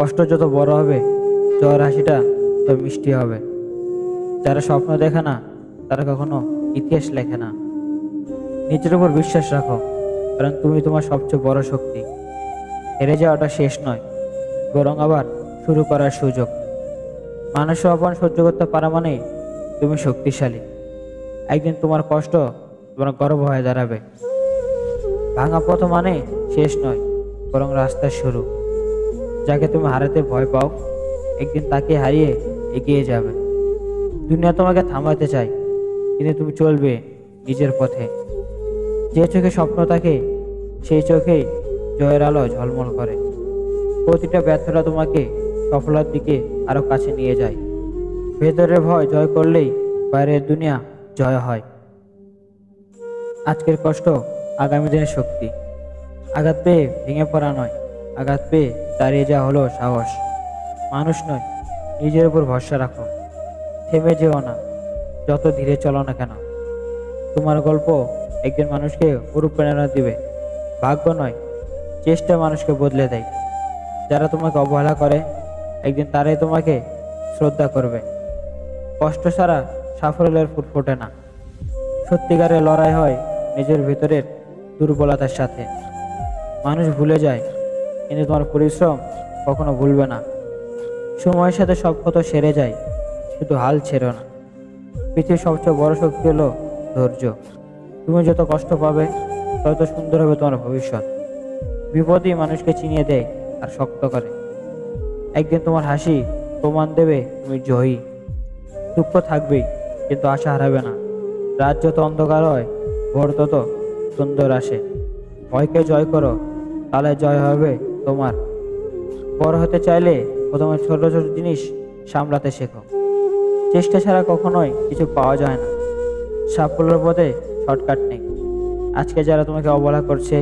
কষ্ট যত বড় হবে, জয়ের হাসিটা তত মিষ্টি হবে। যারা স্বপ্ন দেখে না তারা কখনো ইতিহাস লেখে না। নিজের উপর বিশ্বাস রাখো, কারণ তুমি তোমার সবচেয়ে বড় শক্তি। হেরে যাওয়াটা শেষ নয়, বরং আবার শুরু করার সুযোগ। মানুষের অপমান সহ্য করতে পারা মানেই তুমি শক্তিশালী। একদিন তোমার কষ্ট তোমার গর্ব হয়ে দাঁড়াবে। ভাঙা পথ মানে শেষ নয়, বরং রাস্তার শুরু। যাকে তুমি হারাতে ভয় পাও, একদিন তাকে হারিয়ে এগিয়ে যাবে। দুনিয়া তোমাকে থামাতে চায়, কিন্তু তুমি চলবে নিজের পথে। যে চোখে স্বপ্ন থাকে, সেই চোখেই জয়ের আলো ঝলমল করে। প্রতিটা ব্যর্থতা তোমাকে সফলতার দিকে আরো কাছে নিয়ে যায়। ভেতরের ভয় জয় করলেই বাইরের দুনিয়া জয় হয়। আজকের কষ্ট আগামী দিনের শক্তি। আঘাত পেয়ে ভেঙে পড়া নয়, আঘাত পেয়ে দাঁড়িয়ে যাওয়া হলো সাহস। মানুষ নয়, নিজের উপর ভরসা রাখো। থেমে যেও না, যত ধীরে চলো না কেন। তোমার গল্প একদিন মানুষকে অনুপ্রেরণা দিবে। ভাগ্য নয়, চেষ্টা মানুষকে বদলে দেয়। যারা তোমাকে অবহেলা করে, একদিন তারাই তোমাকে শ্রদ্ধা করবে। কষ্ট ছাড়া সাফল্যের ফুট ফোটে না। সত্যিকারের লড়াই হয় নিজের ভেতরের দুর্বলতার সাথে। মানুষ ভুলে যায়, কিন্তু তোমার পরিশ্রম কখনো ভুলবে না। সময়ের সাথে সব কত সেরে যায়, শুধু হাল ছেড়ো না। পৃথিবীর সবচেয়ে বড় শক্তি হলো ধৈর্য। তুমি যত কষ্ট পাবে, তত সুন্দর হবে তোমার ভবিষ্যৎ। বিপদই মানুষকে চিনিয়ে দেয় আর শক্ত করে। একদিন তোমার হাসি প্রমাণ দেবে তুমি জয়ী। দুঃখ থাকবেই, কিন্তু আশা হারাবে না। রাত যত অন্ধকার হয়, ভোর তত সুন্দর আসে। ভয়কে জয় করো, তাহলে জয় হবে তোমার। বড় হতে চাইলে প্রথমে ছোট ছোট জিনিস সামলাতে শেখো। চেষ্টা ছাড়া কখনোই কিছু পাওয়া যায় না। সাফল্যের পথে শর্টকাট নেই। আজকে যারা তোমাকে অবহেলা করছে,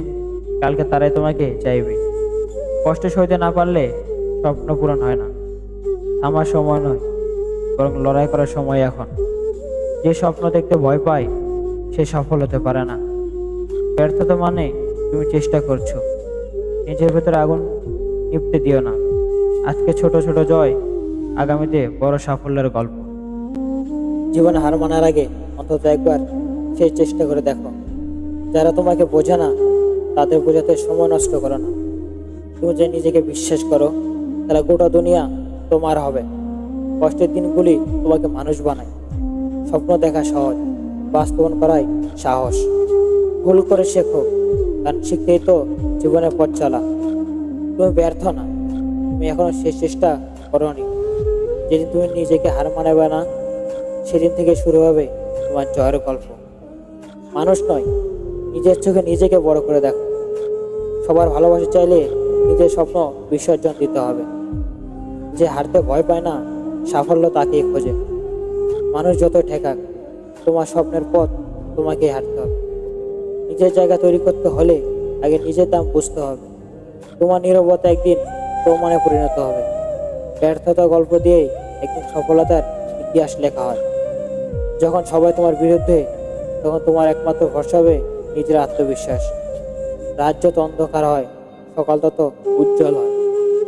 কালকে তারাই তোমাকে চাইবে। কষ্ট সইতে না পারলে স্বপ্ন পূরণ হয় না। আমার সময় নয়, বরং লড়াই করার সময় এখন। যে স্বপ্ন দেখতে ভয় পায়, সে সফল হতে পারে না। ব্যর্থতা মানে তুমি চেষ্টা করছো। নিজের ভেতরে আগুন নিভতে দিও না। আজকে ছোট ছোট জয়, আগামীতে বড় সাফল্যের গল্প। জীবনে হার মানার আগে অন্তত একবার সেই চেষ্টা করে দেখো। যারা তোমাকে বোঝে না, তাদের বোঝাতে সময় নষ্ট করো না। তুমি যে নিজেকে বিশ্বাস করো, তারা গোটা দুনিয়া তোমার হবে। কষ্টের দিনগুলি তোমাকে মানুষ বানায়। স্বপ্ন দেখা সহজ, বাস্তবায়ন করাই সাহস। ভুল করে শেখো, কারণ শিখতেই তো জীবনে পথ চলা। তুমি ব্যর্থ না, তুমি এখনো শেষ চেষ্টা করোনি। যেদিন তুমি নিজেকে হার মানাবে না, সেদিন থেকে শুরু হবে তোমার জয়ের গল্প। মানুষ নয়, নিজের চোখে নিজেকে বড় করে দেখো। সবার ভালোবাসা চাইলে নিজের স্বপ্ন বিসর্জন দিতে হবে। যে হারতে ভয় পায় না, সাফল্য তাকেই খোঁজে। মানুষ যত ঠেকাক, তোমার স্বপ্নের পথ তোমাকেই হাঁটতে হবে। নিজের জায়গা তৈরি করতে হলে আগে নিজের দাম বুঝতে হবে। তোমার নীরবতা একদিন প্রমাণে পরিণত হবে। ব্যর্থতা গল্প দিয়েই একদিন সফলতার ইতিহাস লেখা হয়। যখন সবাই তোমার বিরুদ্ধে, তখন তোমার একমাত্র ভরসা হবে নিজের আত্মবিশ্বাস। রাত যত অন্ধকার হয়, সকাল তত উজ্জ্বল হয়।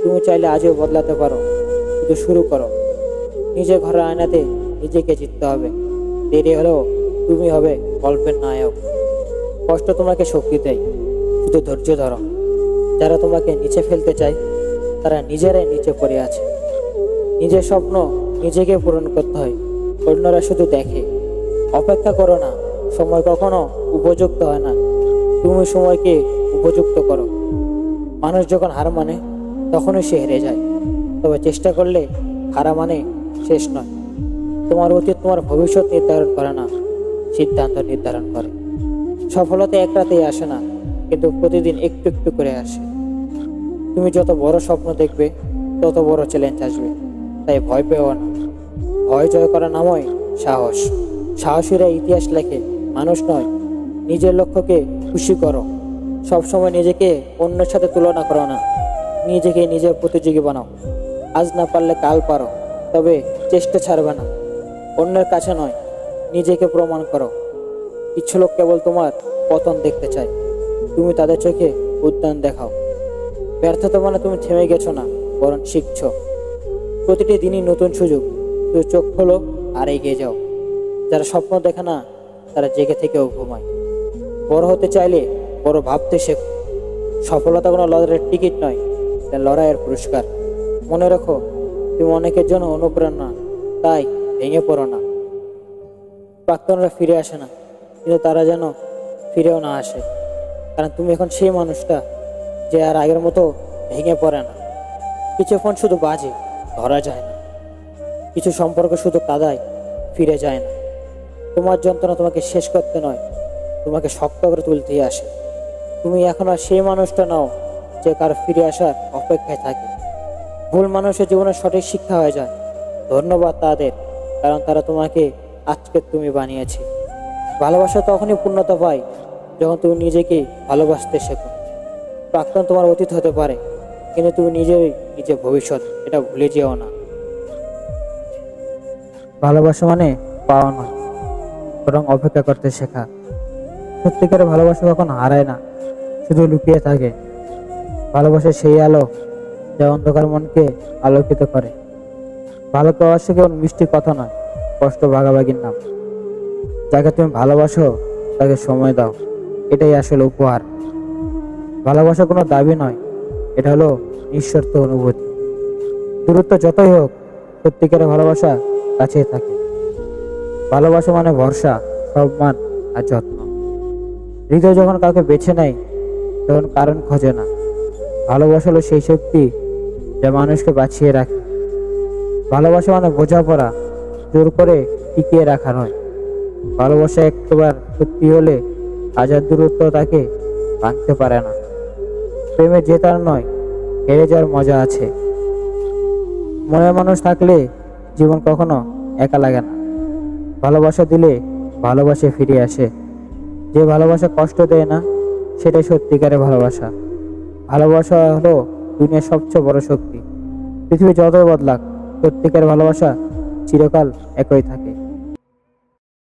তুমি চাইলে আজও বদলাতে পারো, শুধু শুরু করো। নিজের ঘরের আয়নাতে নিজেকে জিততে হবে। দেরি হলেও তুমি হবে গল্পের নায়ক। কষ্ট তোমাকে শক্তি দেয়, শুধু ধৈর্য ধরো। যারা তোমাকে নিচে ফেলতে চায়, তারা নিজেরাই নিচে পড়ে আছে। নিজের স্বপ্ন নিজেকে পূরণ করতে হয়, অন্যরা শুধু দেখে। অপেক্ষা করো না, সময় কখনো উপযুক্ত হয় না। তুমি সময়কে উপযুক্ত করো। মানুষ যখন হার মানে, তখনই সে হেরে যায়। তবে চেষ্টা করলে হারা মানে শেষ নয়। তোমার অতীত তোমার ভবিষ্যৎ নির্ধারণ করে না, সিদ্ধান্ত নির্ধারণ করে। সফলতা এক রাতেই আসে না, কিন্তু প্রতিদিন একটু একটু করে আসে। তুমি যত বড় স্বপ্ন দেখবে, তত বড় চ্যালেঞ্জ আসবে। তাই ভয় পেও না। ভয় জয় করা নামই সাহস। সাহসীরা ইতিহাস লেখে, মানুষ নয়। নিজের লক্ষ্যকে খুশি করো। সবসময় নিজেকে অন্যের সাথে তুলনা করো না। নিজেকে নিজের প্রতিযোগী বানাও। আজ না পারলে কাল পারো, তবে চেষ্টা ছাড়বে না। অন্যের কাছে নয়, নিজেকে প্রমাণ করো। কিছু লোক কেবল তোমার পতন দেখতে চায়, তুমি তাদের চোখে উদ্যান দেখাও। ব্যর্থতা মানে তুমি থেমে গেছো না, বরং শিখছো। প্রতিটি দিনই নতুন সুযোগ, শুধু চোখ খোলো আর এগিয়ে যাও। যারা স্বপ্ন দেখে না তারা জেগে থেকেও ঘুমায়। বড় হতে চাইলে বড় ভাবতে শেখো। সফলতা কোনো লড়াইয়ের টিকিট নয়, এটা লড়াইয়ের পুরস্কার। মনে রাখো, তুমি অনেকের জন্য অনুপ্রেরণা, তাই ভেঙে পড়ো না। প্রাক্তনরা ফিরে আসে না, কিন্তু তারা যেন ফিরেও না আসে, কারণ তুমি এখন সেই মানুষটা যে আর আগের মতো ভেঙে পড়ে না। কিছু ফোন শুধু বাজে, ধরা যায় না। কিছু সম্পর্ক শুধু কাদায়, ফিরে যায় না। তোমার যন্ত্রণা তোমাকে শেষ করতে নয়, তোমাকে শক্ত করে তুলতেই আসে। তুমি এখন আর সেই মানুষটা নাও যে কারো ফিরে আসার অপেক্ষায় থাকে। ভুল মানুষের জীবনে সঠিক শিক্ষা হয়ে যায়। ধন্যবাদ তাদের, কারণ তারা তোমাকে আজকে তুমি বানিয়েছে। ভালোবাসা তখনই পূর্ণতা পায় যখন তুমি নিজেকে ভালোবাসতে শেখো। প্রাক্তন তোমার অতীত হতে পারে, কিন্তু তুমি নিজের ভবিষ্যৎ, এটা ভুলে যেও না। ভালোবাসা মানে পাওয়া নয়, বরং অপেক্ষা করতে শেখা। সত্যিকারের ভালোবাসা কখনো হারায় না, শুধু লুকিয়ে থাকে। ভালোবাসা সেই আলো যা অন্ধকার মনকে আলোকিত করে। ভালোবাসা কেবল মিষ্টি কথা নয়, কষ্ট ভাগাভাগির নাম। যাকে তুমি ভালোবাসো তাকে সময় দাও, এটাই আসলে উপহার। ভালোবাসা কোনো দাবি নয়, এটা হলো নিঃশর্ত অনুভূতি। দূরত্ব যতই হোক, সত্যিকারের ভালোবাসা কাছেই থাকে। ভালোবাসা মানে ভরসা, সম্মান আর যত্ন। হৃদয় যখন কাউকে বেছে নেয় তখন কারণ খোঁজে না। ভালোবাসা হলো সেই শক্তি যা মানুষকে বাঁচিয়ে রাখে। ভালোবাসা মানে বোঝাপড়া, জোর করে টিকিয়ে রাখা নয়। ভালোবাসা একবার সত্যি হলে হাজার দূরত্ব তাকে ভাঙতে পারে না। প্রেমে জেতার নয়, হেরে যাওয়ার মজা আছে। মনের মানুষ থাকলে জীবন কখনো একা লাগে না। ভালোবাসা দিলে ভালোবাসা ফিরে আসে। যে ভালোবাসা কষ্ট দেয় না, সেটাই সত্যিকারের ভালোবাসা। ভালোবাসা হলো দুনিয়ার সবচেয়ে বড় শক্তি। পৃথিবী যতই বদলাক, সত্যিকারের ভালোবাসা চিরকাল একই থাকে।